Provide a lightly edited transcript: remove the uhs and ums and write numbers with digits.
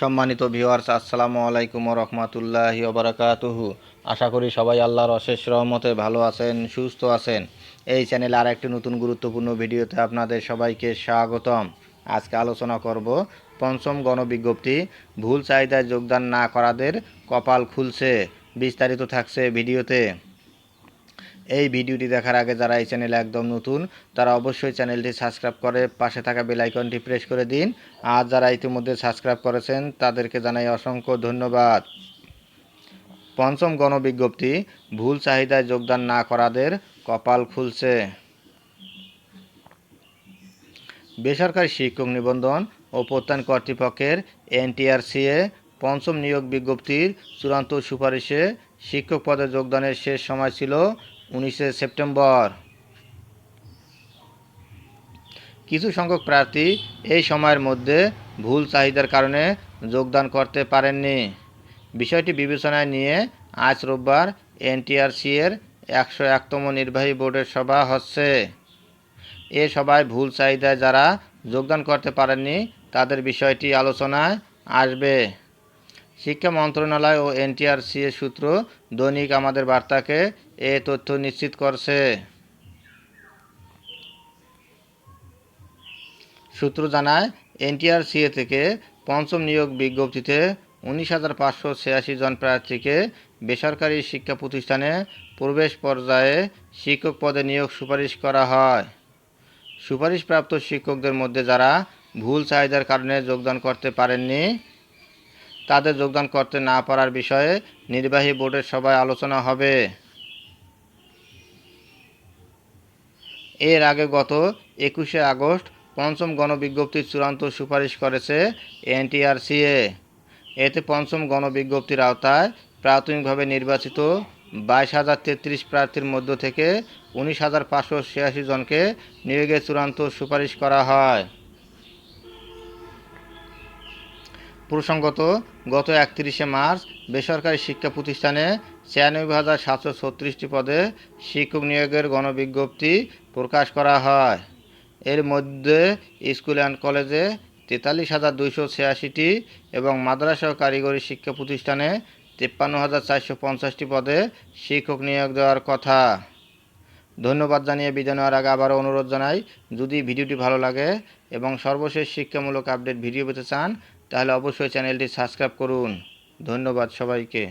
সম্মানিত ভিউয়ার্স, আসসালামু আলাইকুম ওয়া রাহমাতুল্লাহি ওয়া বারাকাতুহু। আশা করি সবাই আল্লাহর অশেষ রহমতে ভালো আছেন, সুস্থ আছেন। এই চ্যানেলে আর একটি নতুন গুরুত্বপূর্ণ ভিডিওতে আপনাদের সবাইকে স্বাগতম। আজকে আলোচনা করব পঞ্চম গণবিজ্ঞপ্তি, ভুল চাহিদায় যোগদান না করাদের কপাল খুলছে। বিস্তারিত থাকছে ভিডিওতে। এই ভিডিওটি দেখার আগে যারা এই চ্যানেলে একদম নতুন তারা অবশ্যই চ্যানেলটি সাবস্ক্রাইব করে পাশে থাকা বেল আইকনটি প্রেস করে দিন। আর যারা ইতিমধ্যে সাবস্ক্রাইব করেছেন তাদেরকে জানাই অসংখ্য ধন্যবাদ। পঞ্চম গণবিজ্ঞপ্তি, ভুল চাহিদায় যোগদান না করাদের কপাল খুলছে। বেসরকারি শিক্ষক নিবন্ধন ও প্রত্যয়ন কর্তৃপক্ষের এনটিআরসিএ পঞ্চম নিয়োগ বিজ্ঞপ্তির চূড়ান্ত সুপারিশে শিক্ষক পদে যোগদানের শেষ সময় ছিল 19 সেপ্টেম্বর। কিছু সংখ্যক প্রার্থী এই সময়ের মধ্যে ভুল চাহিদার কারণে যোগদান করতে পারেননি। বিষয়টি বিবেচনায় নিয়ে আজ রোববার এনটিআরসি-এর 101তম নির্বাহী বোর্ডের সভা হচ্ছে। এ সভায় ভুল চাহিদায় যারা যোগদান করতে পারেননি তাদের বিষয়টি আলোচনায় আসবে। শিক্ষা মন্ত্রণালয় ও এনটিআরসি-এর সূত্র দৈনিক আমাদের বার্তাকে এ তথ্য নিশ্চিত করছে। সূত্র জানায়, এনটিআরসিএ থেকে পঞ্চম নিয়োগ বিজ্ঞপ্তিতে 19,586 জন প্রার্থীকে বেসরকারি শিক্ষা প্রতিষ্ঠানে প্রবেশ পর্যায়ে শিক্ষক পদে নিয়োগ সুপারিশ করা হয়। সুপারিশপ্রাপ্ত শিক্ষকদের মধ্যে যারা ভুল চাহিদার কারণে যোগদান করতে পারেননি তাদের যোগদান করতে না পারার বিষয়ে নির্বাহী বোর্ডের সভায় আলোচনা হবে। এর আগে গত 21শে আগস্ট পঞ্চম গণবিজ্ঞপ্তির চূড়ান্ত সুপারিশ করেছে এনটিআরসিএ। এতে পঞ্চম গণবিজ্ঞপ্তির আওতায় প্রাথমিকভাবে নির্বাচিত 22,033 প্রার্থীর মধ্য থেকে 19,586 জনকে নিয়োগের চূড়ান্ত সুপারিশ করা হয়। প্রসঙ্গত, গত 31শে মার্চ বেসরকারি শিক্ষা প্রতিষ্ঠানে 96,736টি পদে শিক্ষক নিয়োগের গণবিজ্ঞপ্তি প্রকাশ করা হয়। এর মধ্যে স্কুল অ্যান্ড কলেজে 43,286টি এবং মাদ্রাসা ও কারিগরি শিক্ষা প্রতিষ্ঠানে 53,450টি পদে শিক্ষক নিয়োগ দেওয়ার কথা। ধন্যবাদ জানিয়ে বিদায় নেওয়ার আগে আবারও অনুরোধ জানাই, যদি ভিডিওটি ভালো লাগে এবং সর্বশেষ শিক্ষামূলক আপডেট ভিডিও পেতে চান তাহলে অবশ্যই চ্যানেলটি সাবস্ক্রাইব করুন। ধন্যবাদ সবাইকে।